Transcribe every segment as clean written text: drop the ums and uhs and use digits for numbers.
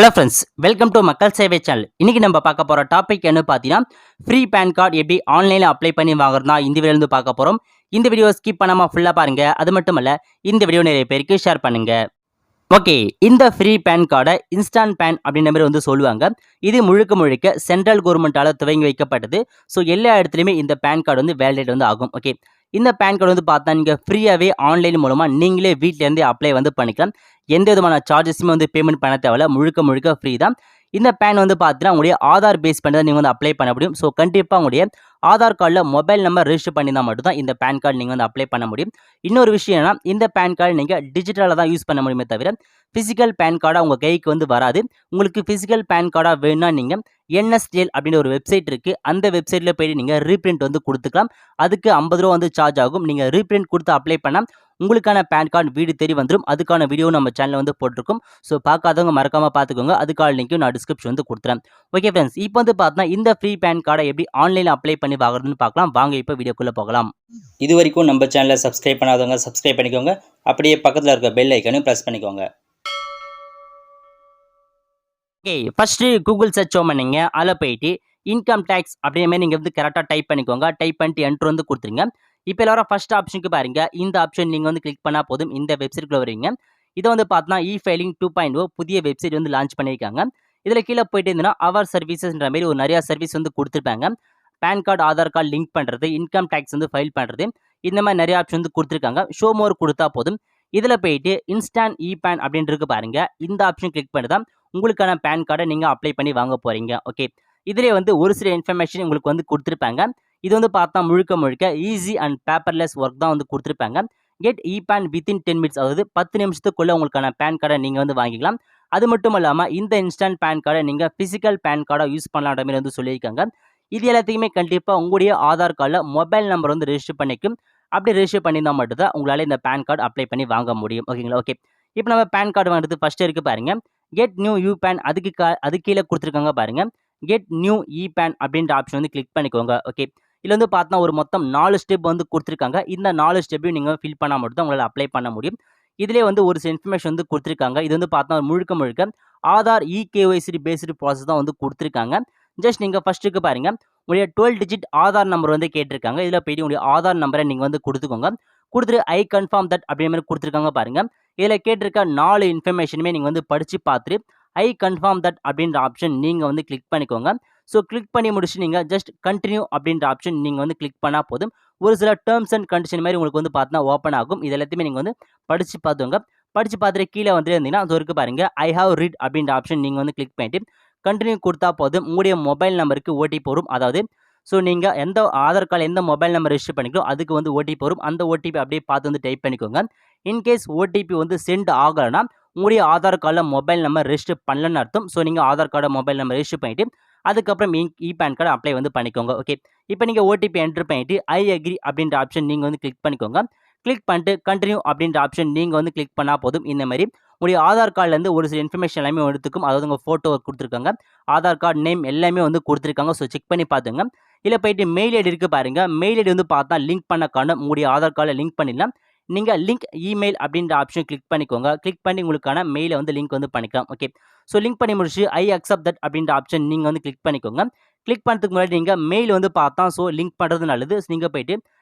Hello friends, welcome to மக்கள் சேவை channel. இன்னைக்கு நம்ம பார்க்க போற டாபிக் என்ன பார்த்தீங்கன்னா, ஃப்ரீ பேன் கார்டு எப்படி ஆன்லைன்ல அப்ளை பண்ணி வாங்குறதுனா இந்த வீடியோல இருந்து பார்க்க போறோம். இந்த வீடியோ ஸ்கிப் பண்ணாம ஃபுல்லா பாருங்க. அது மட்டுமல்ல, இந்த வீடியோ நிறைய பேருக்கு ஷேர் பண்ணுங்க. ஓகே, இந்த ஃப்ரீ பேன் கார்டை இன்ஸ்டன்ட் பேன் அப்படின்ற மாதிரி வந்து சொல்லுவாங்க. இது முழுக்க முழுக்க சென்ட்ரல் கவர்மெண்ட்டால துவங்கி வைக்கப்பட்டது. ஸோ எல்லா இடத்துலையுமே இந்த பேன் கார்டு வந்து வேலிடேட் வந்து ஆகும். ஓகே, இந்த பேன் கார்டு வந்து பார்த்தா நீங்க ஃப்ரீயாவே ஆன்லைன் மூலமா நீங்களே வீட்ல இருந்தே அப்ளை வந்து பண்ணிக்கலாம். எந்த விதமான சார்ஜஸுமே வந்து பேமெண்ட் பண்ண தேவையில்ல. முழுக்க முழுக்க ஃப்ரீ தான். இந்த பேன் வந்து பார்த்தீங்கன்னா, உங்களுடைய ஆதார் பேஸ் பண்ணி தான் நீங்க வந்து அப்ளை பண்ண முடியும். ஸோ கண்டிப்பா உங்களுடைய ஆதார் கார்டுல மொபைல் நம்பர் ரெஜிஸ்டர் பண்ணியிருந்தா மட்டும் தான் இந்த பேன் கார்டு நீங்க வந்து அப்ளை பண்ண முடியும். இன்னொரு விஷயம் என்னன்னா, இந்த பேன் கார்டு நீங்க டிஜிட்டலா தான் யூஸ் பண்ண முடியுமே தவிர, பிசிக்கல் பேன் கார்டா உங்க கைக்கு வந்து வராது. உங்களுக்கு பிசிக்கல் பேன் கார்டா வேணும்னா நீங்க என்எஸ்டிஎல் அப்படின்ற ஒரு வெப்சைட் இருக்கு. அந்த வெப்சைட்ல போயிட்டு நீங்க ரீபிரிண்ட் வந்து குடுத்துக்கலாம். அதுக்கு ரூ. 50 வந்து சார்ஜ் ஆகும். நீங்க ரீபிரிண்ட் குடுத்து அப்ளை பண்ணா உங்களுக்கான பேன் கார்டு வீடு தேடி வந்துரும். அதுக்கான வீடியோ நம்ம சேனல்ல வந்து போட்டுருக்கோம். ஸோ பார்க்காதவங்க மறக்காம பார்த்துக்கோங்க. அதுக்கான லிங்க்கும் நான் டிஸ்கிரிப்ஷன் வந்து குடுத்துறேன். ஓகே ஃப்ரெண்ட்ஸ், இப்போ வந்து பார்த்தா இந்த ஃப்ரீ பேன் கார்டை எப்படி ஆன்லைன்ல அப்ளை பண்ணி வாங்குறதுன்னு பார்க்கலாம். வாங்க இப்போ வீடியோக்குள்ள போகலாம். இதுவரைக்கும் நம்ம சேனலை சப்ஸ்கிரைப் பண்ணாதவங்க சப்ஸ்கிரைப் பண்ணிக்கோங்க. அப்படியே பக்கத்தில் இருக்க பெல் ஐக்கனையும் பிரஸ் பண்ணிக்கோங்க. ஓகே, ஃபர்ஸ்ட் கூகுள் சர்ச் பண்ணீங்க. அதில் போயிட்டு இன்கம் டேக்ஸ் அப்படிங்கிற மாதிரி நீங்கள் வந்து கரெக்டாக டைப் பண்ணிக்கோங்க. டைப் பண்ணிட்டு என்ட்ரு வந்து கொடுத்துருங்க. இப்போ எல்லாரும் ஃபர்ஸ்ட் ஆப்ஷனுக்கு பாருங்க. இந்த ஆப்ஷன் நீங்கள் வந்து கிளிக் பண்ணால் போதும். இந்த வெப்சைட்குள்ள வருவீங்க. இதை வந்து பார்த்தோன்னா ஃபைலிங் 2.0 புதிய வெப்சைட் வந்து லான்ச் பண்ணியிருக்காங்க. இதில் கீழே போயிட்டு இருந்தீங்கன்னா அவர் சர்வீசஸ்ன்ற மாதிரி ஒரு நிறையா சர்வீஸ் வந்து கொடுத்துருப்பாங்க. PAN card, Aadhaar card link பண்ணுறது, இன்கம் டேக்ஸ் வந்து ஃபைல் பண்ணுறது, இந்த மாதிரி நிறைய ஆப்ஷன் வந்து கொடுத்துருக்காங்க. ஷோ மோர் கொடுத்தா போதும். இதில் போயிட்டு இன்ஸ்டான்ட் பேன் அப்படின்னு இருக்கு பாருங்க. இந்த ஆப்ஷன் கிளிக் பண்ணி தான் உங்களுக்கான பேன் கார்டை நீங்கள் அப்ளை பண்ணி வாங்க போகிறீங்க. ஓகே, இதிலே வந்து ஒரு சில இன்ஃபர்மேஷன் உங்களுக்கு வந்து கொடுத்துருப்பாங்க. இது வந்து பார்த்தா முழுக்க முழுக்க ஈஸி அண்ட் பேப்பர்லெஸ் ஒர்க் தான் வந்து கொடுத்துருப்பாங்க. கெட் பேன் வித்தின் 10 மினிட்ஸ், அதாவது 10 நிமிஷத்துக்குள்ள உங்களுக்கான பேன் கார்டை நீங்கள் வந்து வாங்கிக்கலாம். அது மட்டும் இல்லாமல் இந்த இன்ஸ்டன்ட் பேன் கார்டை நீங்கள் பிசிக்கல் பேன் கார்டை யூஸ் பண்ணலான்ற மாதிரி வந்து சொல்லியிருக்காங்க. இது எல்லாத்தையுமே கண்டிப்பாக உங்களுடைய ஆதார் கார்டில் மொபைல் நம்பர் வந்து ரெஜிஸ்டர் பண்ணிக்கும். அப்படி ரெஜிஸ்டர் பண்ணியிருந்தால் மட்டும்தான் உங்களால் இந்த பேன் கார்டு அப்ளை பண்ணி வாங்க முடியும். ஓகேங்களா? ஓகே, இப்போ நம்ம பேன் கார்டு வாங்குறது ஃபர்ஸ்ட் இருக்கு பாருங்க. கெட் நியூ பேன், அது கீழே கொடுத்துருக்காங்க பாருங்க. கெட் நியூ பேன் அப்படின்ற ஆப்ஷன் வந்து கிளிக் பண்ணிக்கோங்க. ஓகே, இதில் வந்து பார்த்தா ஒரு மொத்தம் 4 ஸ்டெப் வந்து கொடுத்துருக்காங்க. இந்த 4 ஸ்டெப்பையும் நீங்கள் ஃபில் பண்ணால் மட்டும் தான் உங்களால் அப்ளை பண்ண முடியும். இதிலே வந்து ஒரு சில இன்ஃபர்மேஷன் வந்து கொடுத்துருக்காங்க. இது வந்து பார்த்தா முழுக்க முழுக்க ஆதார் கேஒய்சி பேஸ்டு ப்ராசஸ் தான் வந்து கொடுத்துருக்காங்க. ஜஸ்ட் நீங்கள் ஃபர்ஸ்ட்டுக்கு பாருங்க. உங்களுடைய 12 டிஜிட் ஆதார் நம்பர் வந்து கேட்டிருக்காங்க. இதில் போயிட்டு உங்களுடைய ஆதார் நம்பரை நீங்கள் வந்து கொடுத்துக்கோங்க. கொடுத்துட்டு ஐ கன்ஃபார்ம் தட் அப்படிங்கிற மாதிரி கொடுத்துருக்காங்க பாருங்க. இதில் கேட்டிருக்க 4 இன்ஃபர்மேஷனுமே நீங்கள் வந்து படித்து பார்த்துட்டு ஐ கன்ஃபார்ம் தட் அப்படின்ற ஆப்ஷன் நீங்கள் வந்து கிளிக் பண்ணிக்கோங்க. ஸோ கிளிக் பண்ணி முடிச்சு நீங்கள் ஜஸ்ட் கண்டினியூ அப்படின்ற ஆப்ஷன் நீங்கள் வந்து கிளிக் பண்ணால் போதும். ஒரு சில டேர்ம்ஸ் அண்ட் கண்டிஷன் மாதிரி உங்களுக்கு வந்து பார்த்தீங்கன்னா ஓப்பன் ஆகும். இது எல்லாத்தையுமே நீங்கள் வந்து படித்து பார்த்துங்க. படித்து பார்த்துட்டு கீழே வந்து இருந்தீங்கன்னா அது இருக்கு பாருங்க. ஐ ஹாவ் ரீட் அப்படின்ற ஆப்ஷன் நீங்கள் வந்து கிளிக் பண்ணிட்டு கண்டினியூ கொடுத்தா போதும். உங்களுடைய மொபைல் நம்பருக்கு ஓடிபி வரும். அதாவது ஸோ நீங்கள் எந்த ஆதார் கார்டு எந்த மொபைல் நம்பர் ரெஜிஸ்டர் பண்ணிக்கிறோம் அதுக்கு வந்து ஓடிபி வரும். அந்த ஓடிபி அப்படியே பார்த்து வந்து டைப் பண்ணிக்கோங்க. இன்கேஸ் ஓடிபி வந்து சென்ட் ஆகலைன்னா உங்களுடைய ஆதார் கார்டில் மொபைல் நம்பர் ரெஜிஸ்டர் பண்ணலன்னு அர்த்தம். ஸோ நீங்கள் ஆதார் கார்டை மொபைல் நம்பர் ரெஜிஸ்டர் பண்ணிட்டு அதுக்கப்புறம் பேன் கார்டு அப்ளை வந்து பண்ணிக்கோங்க. ஓகே, இப்போ நீங்கள் ஓடிபி என்ட்ரு பண்ணிட்டு ஐ அக்ரி அப்படின்ற ஆப்ஷன் நீங்கள் வந்து கிளிக் பண்ணிக்கோங்க. கிளிக் பண்ணிட்டு கண்டினியூ அப்படின்ற ஆப்ஷன் நீங்கள் வந்து கிளிக் பண்ணால் போதும். இந்த மாதிரி உங்களுடைய ஆதார் கார்டுலேருந்து ஒரு சில இன்ஃபர்மேஷன் எல்லாமே எடுத்துக்கும். அதாவது உங்கள் ஃபோட்டோ கொடுத்துருக்காங்க, ஆதார் கார்டு நேம் எல்லாமே வந்து கொடுத்துருக்காங்க. ஸோ செக் பண்ணி பார்த்துங்க. இதில் போயிட்டு மெயில் ஐடி இருக்குது பாருங்க. மெயில் ஐடி வந்து பார்த்தா லிங்க் பண்ண காரணம் உங்களுடைய ஆதார் கார்டில் லிங்க் பண்ணிடலாம். நீங்கள் லிங்க் இமெயில் அப்படின்ற ஆப்ஷன் கிளிக் பண்ணிக்கோங்க. கிளிக் பண்ணி உங்களுக்கான மெயிலை வந்து லிங்க் வந்து பண்ணிக்கலாம். ஓகே, ஸோ லிங்க் பண்ணி முடிச்சு ஐ அக்செப்ட் தட் அப்படின்ற ஆப்ஷன் நீங்கள் வந்து கிளிக் பண்ணிக்கோங்க. கிளிக் பண்ணுறதுக்கு முன்னாடி நீங்கள் மெயில் வந்து பார்த்தா ஸோ லிங்க் பண்ணுறது நல்லது. நீங்கள் போயிட்டு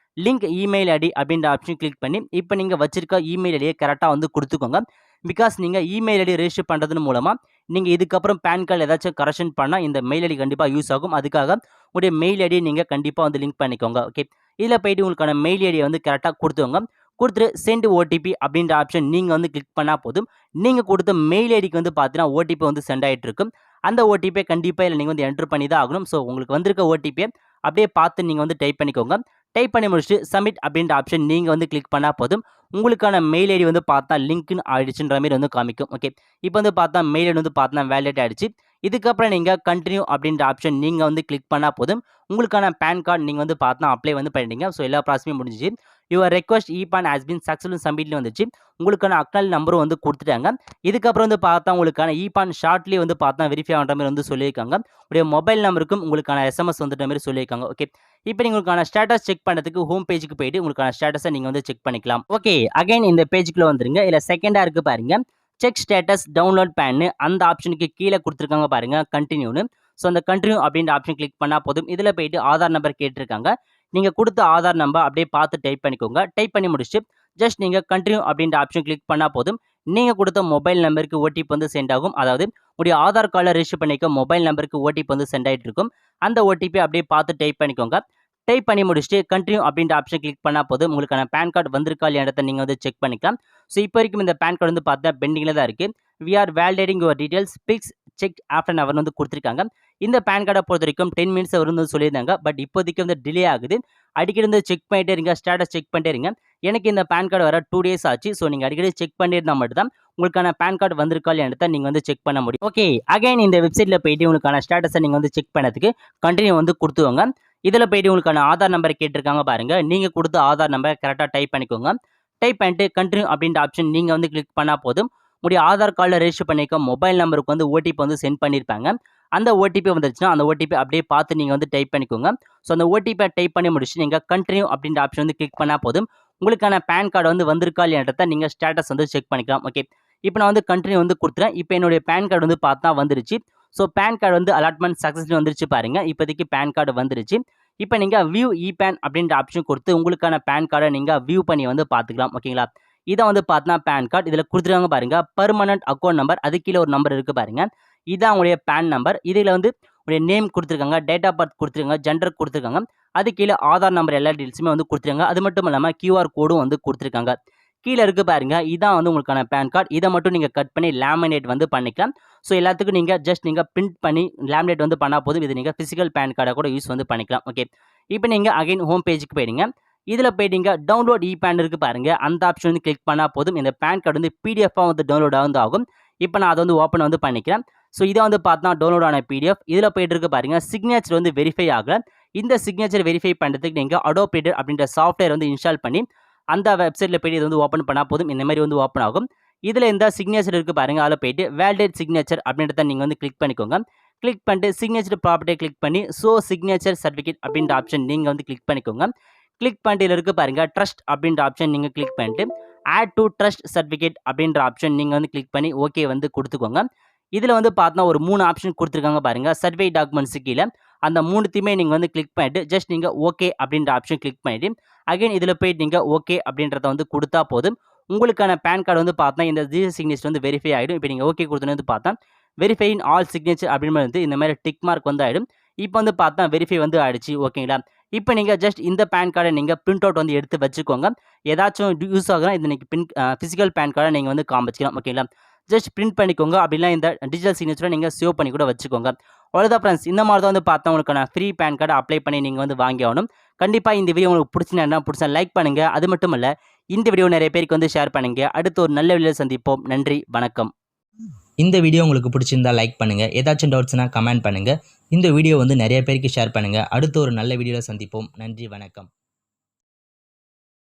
லிங்க் இமெயில் ஐடி அப்படின்ற ஆப்ஷன் கிளிக் பண்ணி இப்போ நீங்கள் வச்சிருக்க இமெயில் ஐடியை கரெக்டாக வந்து கொடுத்துக்கோங்க. பிகாஸ் நீங்கள் இமெயில் ஐடி ரெஜிஸ்டர் பண்ணுறது மூலமாக நீங்கள் இதுக்கப்புறம் பேன் கார்டு ஏதாச்சும் கரெக்ஷன் பண்ணால் இந்த மெயில் ஐடி கண்டிப்பாக யூஸ் ஆகும். அதுக்காக உங்களுடைய மெயில் ஐடியை நீங்கள் கண்டிப்பாக வந்து லிங்க் பண்ணிக்கோங்க. ஓகே, இதில் போயிட்டு உங்களுக்கான மெயில் ஐடியை வந்து கரெக்டாக கொடுத்துக்கோங்க. கொடுத்துட்டு சென்ட் ஓடிபி அப்படின்ற ஆப்ஷன் நீங்கள் வந்து கிளிக் பண்ணால் போதும். நீங்கள் கொடுத்த மெயில் ஐடிக்கு வந்து பார்த்தீங்கன்னா ஓடிபி வந்து சென்ட் ஆகிட்டு இருக்கும். அந்த ஓடிபியை கண்டிப்பாக இல்லை நீங்கள் வந்து என்ட்ரு பண்ணி தான் ஆகணும். ஸோ உங்களுக்கு வந்திருக்க ஓடிபியை அப்படியே பார்த்து நீங்கள் வந்து டைப் பண்ணிக்கோங்க. டைப் பண்ணி முடிச்சுட்டு சப்மிட் அப்படின்ற ஆப்ஷன் நீங்கள் வந்து கிளிக் பண்ணால் போதும். உங்களுக்கான மெயில் ஐடி வந்து பார்த்தா லிங்க்னு ஆயிடுச்சுன்ற மாதிரி வந்து காமிக்கும். ஓகே, இப்போ வந்து பார்த்தா மெயில் ஐடி வந்து பார்த்தா வேலிடேட் ஆகிடுச்சு. இதுக்கப்புறம் நீங்கள் கண்டினியூ அப்படின்ற ஆப்ஷன் நீங்கள் வந்து கிளிக் பண்ணால் போதும். உங்களுக்கான பேன் கார்டு நீங்கள் வந்து பார்த்தா அப்ளை வந்து பண்ணிட்டீங்க. ஸோ எல்லா ப்ராசஸுமே முடிஞ்சிச்சு. Your request PAN has been successful சப்மிட்ல வந்துச்சு. உங்களுக்கான அக்னாலஜ் நம்பரும் வந்து கொடுத்துட்டாங்க. இதுக்கப்புறம் வந்து பார்த்தா உங்களுக்கான பேன் ஷார்ட்லி வந்து பார்த்தா வெரிஃபை ஆகிற மாதிரி வந்து சொல்லியிருக்காங்க. உங்களுடைய மொபைல் நம்பருக்கும் உங்களுக்கான எஸ்எம்எஸ் வந்துட்ட மாதிரி சொல்லியிருக்காங்க. ஓகே, இப்போ நீங்கள் உங்களுக்கான ஸ்டேட்டஸ் செக் பண்ணுறதுக்கு ஹோம் பேஜுக்கு போயிட்டு உங்களுக்கான ஸ்டேட்டஸை நீங்கள் வந்து செக் பண்ணிக்கலாம். ஓகே, அகைன் இந்த பேஜுக்குள்ளே வந்துருங்க. இதில் செகண்டாக இருக்குது பாருங்க. செக் ஸ்டேட்டஸ் டவுன்லோட் பேன்னு அந்த ஆப்ஷனுக்கு கீழே கொடுத்துருக்காங்க பாருங்க கண்டினியூன்னு. ஸோ அந்த கண்டினியூ அப்படின்ற ஆப்ஷன் கிளிக் பண்ணால் போதும். இதில் போயிட்டு ஆதார் நம்பர் கேட்டிருக்காங்க. நீங்கள் கொடுத்த ஆதார் நம்பர் அப்படியே பார்த்து டைப் பண்ணிக்கோங்க. டைப் பண்ணி முடிச்சுட்டு ஜஸ்ட் நீங்கள் கண்டினியூ அப்படின்ற ஆப்ஷன் கிளிக் பண்ணால் போதும். நீங்கள் கொடுத்த மொபைல் நம்பருக்கு ஓடிபி வந்து சென்ட் ஆகும். அதாவது உடைய ஆதார் கார்டில் ரெஜிஸ்டர் பண்ணிக்க மொபைல் நம்பருக்கு ஓடிபி வந்து சென்ட் ஆகிட்டு இருக்கும். அந்த ஓடிபி அப்படியே பார்த்து டைப் பண்ணிக்கோங்க. டைப் பண்ணி முடிச்சுட்டு கண்டினியூ அப்படின்ற ஆப்ஷன் கிளிக் பண்ணால் போதும். உங்களுக்கான பேன் கார்டு வந்திருக்கா இல்லையான்றதை நீங்கள் வந்து செக் பண்ணிக்கலாம். ஸோ இப்போ வரைக்கும் இந்த பேன் கார்டு வந்து பார்த்தா பெண்டிங்கில் தான் இருக்குது. We are validating your details பிக்ஸ் செக் ஆஃப்டர் an hour வந்து கொடுத்துருக்காங்க. இந்த பேன் கார்டை பொறுத்த வரைக்கும் 10 மினிட்ஸ் வரும்னு சொல்லியிருந்தாங்க. பட் இப்போதைக்கு வந்து டிலே ஆகுது. அடிக்கடி வந்து செக் பண்ணிட்டே இருங்க. ஸ்டேட்டஸ் செக் பண்ணிட்டே இருங்க. எனக்கு இந்த பேன் கார்டு வர 2 டேஸ் ஆச்சு. ஸோ நீங்கள் அடிக்கடி செக் பண்ணியிருந்தா மட்டும் தான் உங்களுக்கான பேன் கார்டு வந்திருக்கா இல்லையான்றதை நீங்கள் வந்து செக் பண்ண முடியும். ஓகே, அகைன் இந்த வெப்சைட்டில் போயிட்டு உங்களுக்கான ஸ்டேட்டஸை நீங்கள் வந்து செக் பண்ணதுக்கு கண்டினியூ வந்து கொடுத்துவாங்க. இதில் போயிட்டு உங்களுக்கான ஆதார் நம்பர் கேட்டிருக்காங்க பாருங்க. நீங்கள் கொடுத்த ஆதார் நம்பர் கரெக்டாக டைப் பண்ணிக்கோங்க. டைப் பண்ணிட்டு கண்டினியூ அப்படின்ற ஆப்ஷன் நீங்கள் வந்து கிளிக் பண்ணால் போதும். உங்களுடைய ஆதார் கார்டில் ரெஜிஸ்டர் பண்ணிக்க மொபைல் நம்பருக்கு வந்து ஓடிபி வந்து சென்ட் பண்ணியிருப்பாங்க. அந்த ஓடிபி வந்துருச்சுன்னா அந்த ஓடிபி அப்படியே பார்த்து நீங்கள் வந்து டைப் பண்ணிக்கோங்க. ஸோ அந்த ஓடிபியை டைப் பண்ணி முடிச்சு நீங்கள் கண்டினியூ அப்படின்ற ஆப்ஷன் வந்து கிளிக் பண்ணால் போதும். உங்களுக்கான பேன் கார்டு வந்து வந்திருக்கா இல்லையான்றதை நீங்கள் ஸ்டேட்டஸ் வந்து செக் பண்ணிக்கலாம். ஓகே, இப்போ நான் வந்து கண்டினியூ வந்து கொடுத்துறேன். இப்போ என்னுடைய பேன் கார்டு வந்து பார்த்தா வந்துருச்சு. ஸோ பேன் கார்டு வந்து அலாட்மெண்ட் சக்ஸஸ்ஃபுல்லி வந்துருச்சு பாருங்க. இப்போதைக்கு பேன் கார்டு வந்துருச்சு. இப்போ நீங்கள் வியூ இ-பேன் அப்படின்ற ஆப்ஷன் கொடுத்து உங்களுக்கான பேன் கார்டை நீங்கள் வியூ பண்ணி வந்து பார்த்துக்கலாம். ஓகேங்களா, இதை வந்து பார்த்தா பேன் கார்டு இதில் கொடுத்துருக்காங்க பாருங்க. பர்மனன்ட் அக்கௌண்ட் நம்பர், அது கீழே ஒரு நம்பர் இருக்குது பாருங்க. இதான் உங்களுடைய பேன் நம்பர். இதில் வந்து உங்களுடைய நேம் கொடுத்துருக்காங்க, டேட் ஆஃப் பர்த் கொடுத்துருக்காங்க, ஜெண்டர் கொடுத்துருக்காங்க. அது கீழே ஆதார் நம்பர் எல்லா டீட்டெயில்ஸுமே வந்து கொடுத்துருக்காங்க. அது மட்டும் இல்லாமல் கியூஆர் கோடும் வந்து கொடுத்துருக்காங்க. கீழே இருக்கு பாருங்க. இதான் வந்து உங்களுக்கான பேன் கார்டு. இதை மட்டும் நீங்கள் கட் பண்ணி லேமினேட் வந்து பண்ணிக்கலாம். ஸோ எல்லாத்துக்கும் நீங்கள் ஜஸ்ட் நீங்கள் பிரிண்ட் பண்ணி லேமினேட் வந்து பண்ணால் போதும். இது நீங்கள் ஃபிசிக்கல் பேன் கார்டை கூட யூஸ் வந்து பண்ணிக்கலாம். ஓகே, இப்போ நீங்கள் அகைன் ஹோம் பேஜுக்கு போயிடுங்க. இதில் போயிட்டீங்க டவுன்லோட் இ-பேன் இருக்குது பாருங்க. அந்த ஆப்ஷன் வந்து கிளிக் பண்ணால் போதும். இந்த பேன் கார்டு வந்து பிடிஎஃபாக வந்து டவுன்லோட் வந்து ஆகும். இப்போ நான் அதை வந்து ஓப்பன் வந்து பண்ணிக்கிறேன். ஸோ இதை வந்து பார்த்தா டவுன்லோட் ஆன பிடிஎஃப் இதில் போயிட்டு இருக்கு பாருங்க. சிக்னேச்சர் வந்து வெரிஃபை ஆகல. இந்த சிக்னேச்சர் வெரிஃபை பண்ணுறதுக்கு நீங்கள் அடோப் ரீடர் அப்படின்ற சாஃப்ட்வேர் வந்து இன்ஸ்டால் பண்ணி அந்த வெப்சைட்டில் போய்ட்டு இது வந்து ஓப்பன் பண்ணால் போதும். இந்த மாதிரி வந்து ஓப்பன் ஆகும். இதில் இந்த சிக்னேச்சர் இருக்குது பாருங்கள். அதில் போய்ட்டு வேலிடேட் சிக்னேச்சர் அப்படின்றத நீங்கள் வந்து கிளிக் பண்ணிக்கோங்க. கிளிக் பண்ணிட்டு சிக்னேச்சர் ப்ராப்பர்ட்டியை கிளிக் பண்ணி ஸோ சிக்னேச்சர் சர்டிஃபிகேட் அப்படின்ற ஆப்ஷன் நீங்கள் வந்து கிளிக் பண்ணிக்கோங்க. கிளிக் பண்ணிட்டு இதில் இருக்குது பாருங்கள் ட்ரஸ்ட் அப்படின்ற ஆப்ஷன் நீங்கள் கிளிக் பண்ணிட்டு ஆட் டு ட்ரஸ்ட் சர்டிஃபிகேட் அப்படின்ற ஆப்ஷன் நீங்கள் வந்து கிளிக் பண்ணி ஓகே வந்து கொடுத்துக்கோங்க. இதில் வந்து பார்த்தா ஒரு 3 ஆப்ஷன் கொடுத்துருக்காங்க பாருங்கள். சர்வே டாக்குமெண்ட்ஸு கீழே அந்த 3த்தையுமே நீங்கள் வந்து கிளிக் பண்ணிட்டு ஜஸ்ட் நீங்கள் ஓகே அப்படின்ற ஆப்ஷன் கிளிக் பண்ணிவிட்டு அகைன் இதில் போய்ட்டு நீங்கள் ஓகே அப்படின்றத வந்து கொடுத்தா போதும். உங்களுக்கான பேன் கார்டு வந்து பார்த்தா இந்த ஜிஎஸ் சிக்னேச்சர் வந்து வெரிஃபை ஆகிடும். இப்போ நீங்கள் ஓகே கொடுத்தோன்னு வந்து பார்த்தா வெரிஃபை இன் ஆல் சிக்னேச்சர் அப்படின்னு வந்து இந்த மாதிரி டிக் மார்க் வந்து ஆகிடும். இப்போ வந்து பார்த்தா வெரிஃபை வந்து ஆகிடுச்சு. ஓகேங்களா, இப்போ நீங்கள் ஜஸ்ட் இந்த பேன் கார்டை நீங்கள் பிரிண்ட் அவுட் வந்து எடுத்து வச்சுக்கோங்க. ஏதாச்சும் யூஸ் ஆகுனா இது நீங்கள் ஃபிசிக்கல் பேன் கார்டை நீங்கள் வந்து காமிச்சிக்கலாம். ஓகேங்களா, ஜஸ்ட் பிரிண்ட் பண்ணிக்கோங்க. அப்படிலாம் இந்த டிஜிட்டல் சிக்னேச்சரை நீங்கள் சேவ் பண்ணி கூட வச்சுக்கோங்க. அவ்வளோதான் ஃப்ரெண்ட்ஸ். இந்த மாதிரி தான் வந்து பார்த்தா உங்களுக்கான ஃப்ரீ பேன் கார்டை அப்ளை பண்ணி நீங்கள் வந்து வாங்கி ஆகணும். கண்டிப்பாக இந்த வீடியோ உங்களுக்கு பிடிச்சா லைக் பண்ணுங்கள். அது மட்டும் இல்லை இந்த வீடியோ நிறைய பேருக்கு வந்து ஷேர் பண்ணுங்கள். அடுத்து ஒரு நல்ல வீடியோவில் சந்திப்போம். நன்றி, வணக்கம். இந்த வீடியோ உங்களுக்கு பிடிச்சிருந்தா லைக் பண்ணுங்கள். ஏதாச்சும் டவுட்ஸ்னா கமெண்ட் பண்ணுங்கள். இந்த வீடியோ வந்து நிறைய பேருக்கு ஷேர் பண்ணுங்கள். அடுத்து ஒரு நல்ல வீடியோவில் சந்திப்போம். நன்றி, வணக்கம்.